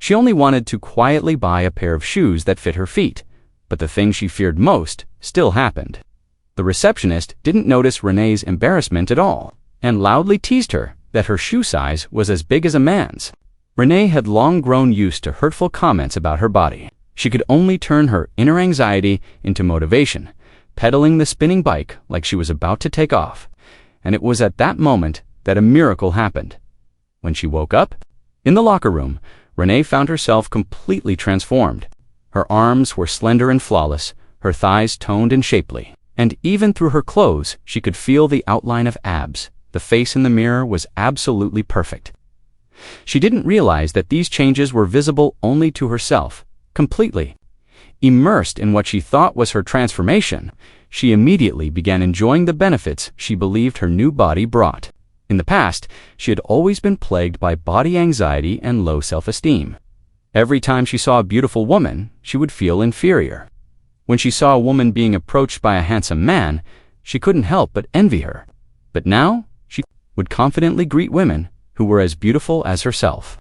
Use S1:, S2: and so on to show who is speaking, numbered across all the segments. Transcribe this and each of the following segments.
S1: She only wanted to quietly buy a pair of shoes that fit her feet, but the thing she feared most still happened. The receptionist didn't notice Renee's embarrassment at all, and loudly teased her that her shoe size was as big as a man's. Renee had long grown used to hurtful comments about her body. She could only turn her inner anxiety into motivation, pedaling the spinning bike like she was about to take off. And it was at that moment that a miracle happened. When she woke up, in the locker room, Renee found herself completely transformed. Her arms were slender and flawless, her thighs toned and shapely, and even through her clothes she could feel the outline of abs. The face in the mirror was absolutely perfect. She didn't realize that these changes were visible only to herself. Completely immersed in what she thought was her transformation, she immediately began enjoying the benefits she believed her new body brought. In the past, she had always been plagued by body anxiety and low self-esteem. Every time she saw a beautiful woman, she would feel inferior. When she saw a woman being approached by a handsome man, she couldn't help but envy her. But now, she would confidently greet women who were as beautiful as herself.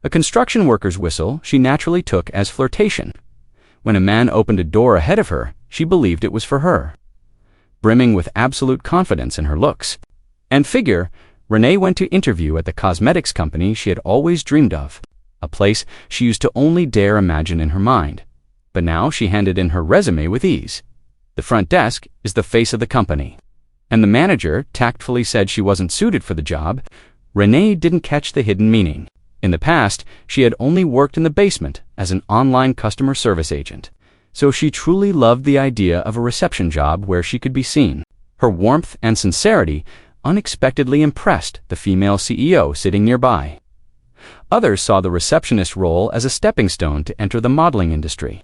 S1: A construction worker's whistle she naturally took as flirtation. When a man opened a door ahead of her, she believed it was for her. Brimming with absolute confidence in her looks and figure, Renee went to interview at the cosmetics company she had always dreamed of, a place she used to only dare imagine in her mind. But now she handed in her resume with ease. The front desk is the face of the company, and the manager tactfully said she wasn't suited for the job. Renee didn't catch the hidden meaning. In the past, she had only worked in the basement as an online customer service agent, so she truly loved the idea of a reception job where she could be seen. Her warmth and sincerity unexpectedly impressed the female CEO sitting nearby. Others saw the receptionist role as a stepping stone to enter the modeling industry.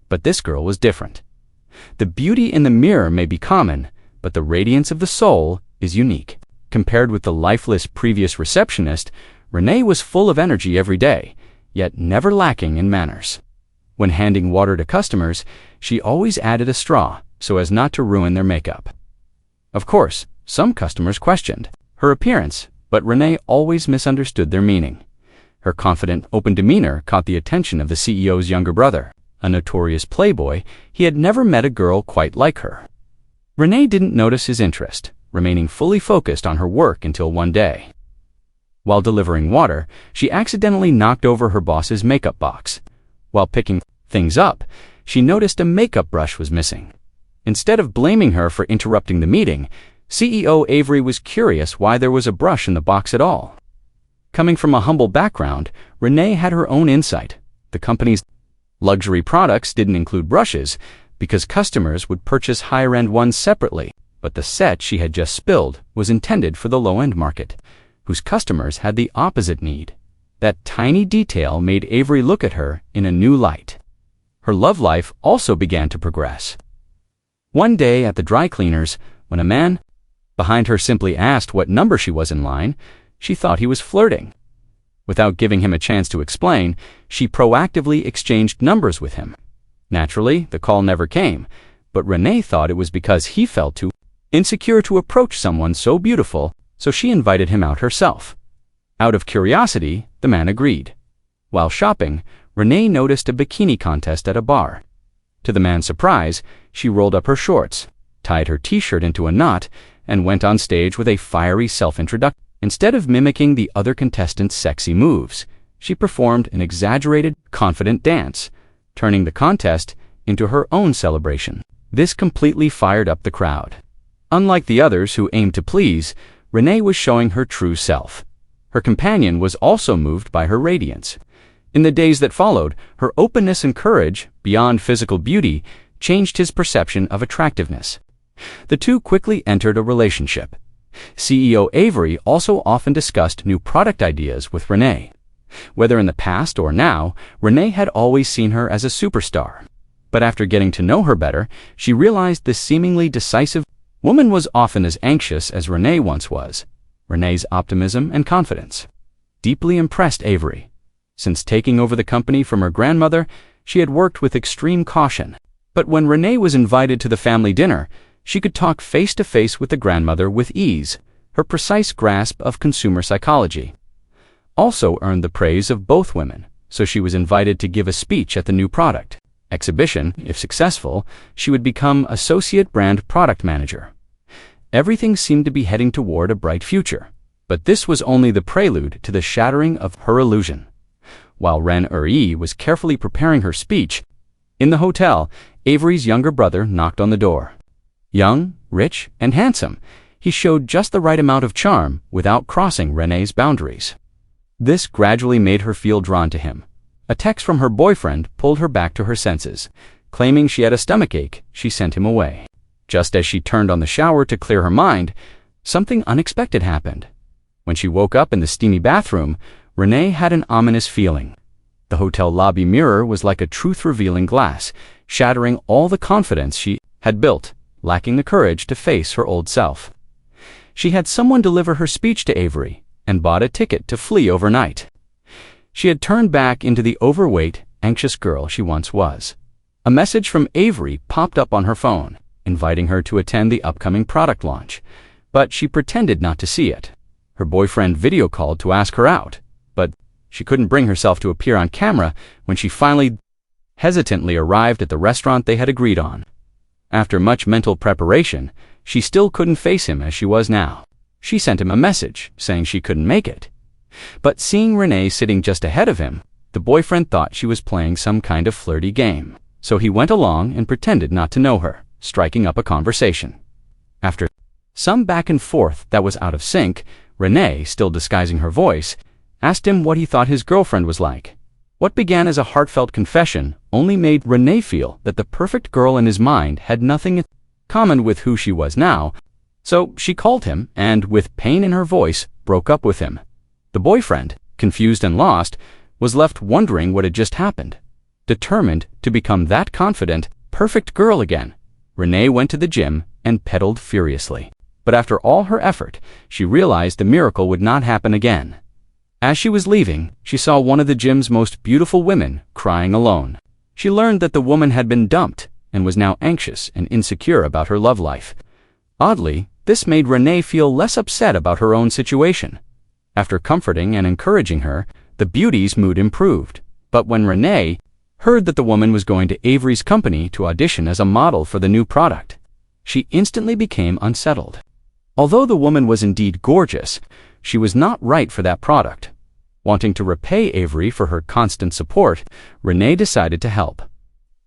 S1: But this girl was different. The beauty in the mirror may be common, but the radiance of the soul is unique. Compared with the lifeless previous receptionist, Renee was full of energy every day, yet never lacking in manners. When handing water to customers, she always added a straw so as not to ruin their makeup. Of course, some customers questioned her appearance, but Renee always misunderstood their meaning. Her confident, open demeanor caught the attention of the CEO's younger brother, a notorious playboy. He had never met a girl quite like her. Renee didn't notice his interest, remaining fully focused on her work until one day. While delivering water, she accidentally knocked over her boss's makeup box. While picking things up, she noticed a makeup brush was missing. Instead of blaming her for interrupting the meeting, CEO Avery was curious why there was a brush in the box at all. Coming from a humble background, Renee had her own insight. The company's luxury products didn't include brushes because customers would purchase higher-end ones separately, but the set she had just spilled was intended for the low-end market, whose customers had the opposite need. That tiny detail made Avery look at her in a new light. Her love life also began to progress. One day at the dry cleaners, when a man behind her simply asked what number she was in line, she thought he was flirting. Without giving him a chance to explain, she proactively exchanged numbers with him. Naturally, the call never came, but Renee thought it was because he felt too insecure to approach someone so beautiful, so she invited him out herself. Out of curiosity, the man agreed. While shopping, Renee noticed a bikini contest at a bar. To the man's surprise, she rolled up her shorts, tied her t-shirt into a knot, and went on stage with a fiery self-introduction. Instead of mimicking the other contestants' sexy moves, she performed an exaggerated, confident dance, turning the contest into her own celebration. This completely fired up the crowd. Unlike the others who aimed to please, Renee was showing her true self. Her companion was also moved by her radiance. In the days that followed, her openness and courage, beyond physical beauty, changed his perception of attractiveness. The two quickly entered a relationship. CEO Avery also often discussed new product ideas with Renee. Whether in the past or now, Renee had always seen her as a superstar. But after getting to know her better, she realized this seemingly decisive woman was often as anxious as Renee once was. Renee's optimism and confidence deeply impressed Avery. Since taking over the company from her grandmother, she had worked with extreme caution. But when Renee was invited to the family dinner, she could talk face-to-face with the grandmother with ease. Her precise grasp of consumer psychology also earned the praise of both women, so she was invited to give a speech at the new product exhibition. If successful, she would become Associate Brand Product Manager. Everything seemed to be heading toward a bright future, but this was only the prelude to the shattering of her illusion. While Ren-Yi was carefully preparing her speech, in the hotel, Avery's younger brother knocked on the door. Young, rich, and handsome, he showed just the right amount of charm without crossing Renee's boundaries. This gradually made her feel drawn to him. A text from her boyfriend pulled her back to her senses. Claiming she had a stomachache, she sent him away. Just as she turned on the shower to clear her mind, something unexpected happened. When she woke up in the steamy bathroom, Renee had an ominous feeling. The hotel lobby mirror was like a truth-revealing glass, shattering all the confidence she had built, lacking the courage to face her old self. She had someone deliver her speech to Avery and bought a ticket to flee overnight. She had turned back into the overweight, anxious girl she once was. A message from Avery popped up on her phone, inviting her to attend the upcoming product launch, but she pretended not to see it. Her boyfriend video called to ask her out, but she couldn't bring herself to appear on camera when she finally hesitantly arrived at the restaurant they had agreed on. After much mental preparation, she still couldn't face him as she was now. She sent him a message saying she couldn't make it. But seeing Renee sitting just ahead of him, the boyfriend thought she was playing some kind of flirty game. So he went along and pretended not to know her, striking up a conversation. After some back and forth that was out of sync, Renee, still disguising her voice, asked him what he thought his girlfriend was like. What began as a heartfelt confession only made Renee feel that the perfect girl in his mind had nothing in common with who she was now, so she called him and, with pain in her voice, broke up with him. The boyfriend, confused and lost, was left wondering what had just happened. Determined to become that confident, perfect girl again, Renee went to the gym and pedaled furiously. But after all her effort, she realized the miracle would not happen again. As she was leaving, she saw one of the gym's most beautiful women crying alone. She learned that the woman had been dumped and was now anxious and insecure about her love life. Oddly, this made Renee feel less upset about her own situation. After comforting and encouraging her, the beauty's mood improved. But when Renee heard that the woman was going to Avery's company to audition as a model for the new product, she instantly became unsettled. Although the woman was indeed gorgeous, she was not right for that product. Wanting to repay Avery for her constant support, Renee decided to help.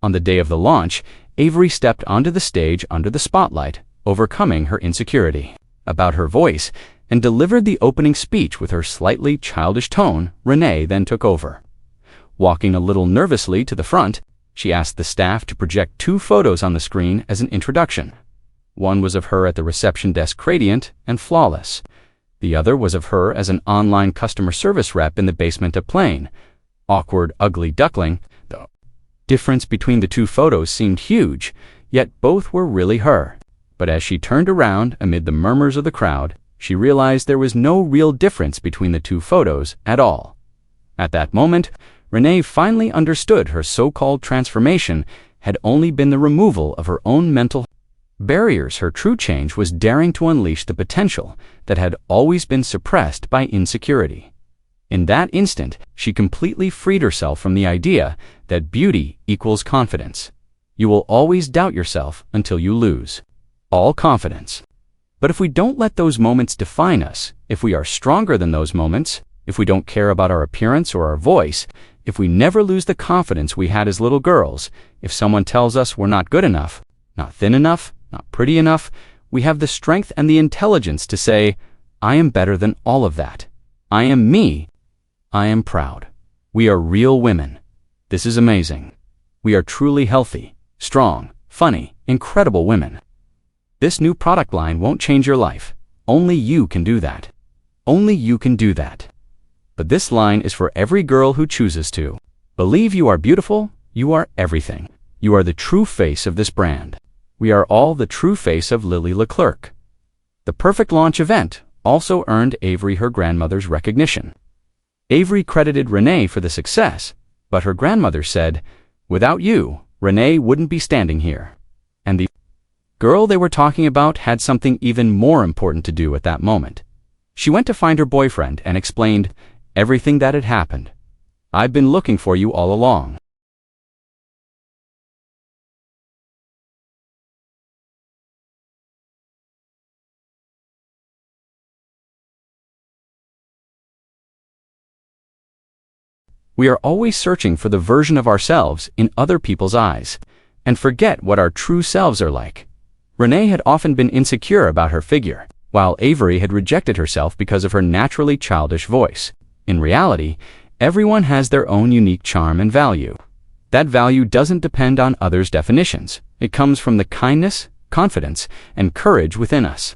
S1: On the day of the launch, Avery stepped onto the stage under the spotlight, overcoming her insecurity about her voice, and delivered the opening speech with her slightly childish tone. Renee then took over. Walking a little nervously to the front, she asked the staff to project 2 photos on the screen as an introduction. One was of her at the reception desk, radiant and flawless. The other was of her as an online customer service rep in the basement of Plain. Awkward, ugly duckling. The difference between the 2 photos seemed huge, yet both were really her. But as she turned around amid the murmurs of the crowd, she realized there was no real difference between the 2 photos at all. At that moment, Renee finally understood her so-called transformation had only been the removal of her own mental barriers. Her true change was daring to unleash the potential that had always been suppressed by insecurity. In that instant, she completely freed herself from the idea that beauty equals confidence. You will always doubt yourself until you lose all confidence. But if we don't let those moments define us, if we are stronger than those moments, if we don't care about our appearance or our voice, if we never lose the confidence we had as little girls, if someone tells us we're not good enough, not thin enough, not pretty enough, we have the strength and the intelligence to say, I am better than all of that. I am me. I am proud. We are real women. This is amazing. We are truly healthy, strong, funny, incredible women. This new product line won't change your life. Only you can do that. Only you can do that. But this line is for every girl who chooses to. Believe you are beautiful, you are everything. You are the true face of this brand. We are all the true face of Lily Leclerc. The perfect launch event also earned Avery her grandmother's recognition. Avery credited Renee for the success, but her grandmother said, without you, Renee wouldn't be standing here. And the girl they were talking about had something even more important to do at that moment. She went to find her boyfriend and explained everything that had happened. I've been looking for you all along. We are always searching for the version of ourselves in other people's eyes, and forget what our true selves are like. Renee had often been insecure about her figure, while Avery had rejected herself because of her naturally childish voice. In reality, everyone has their own unique charm and value. That value doesn't depend on others' definitions. It comes from the kindness, confidence, and courage within us.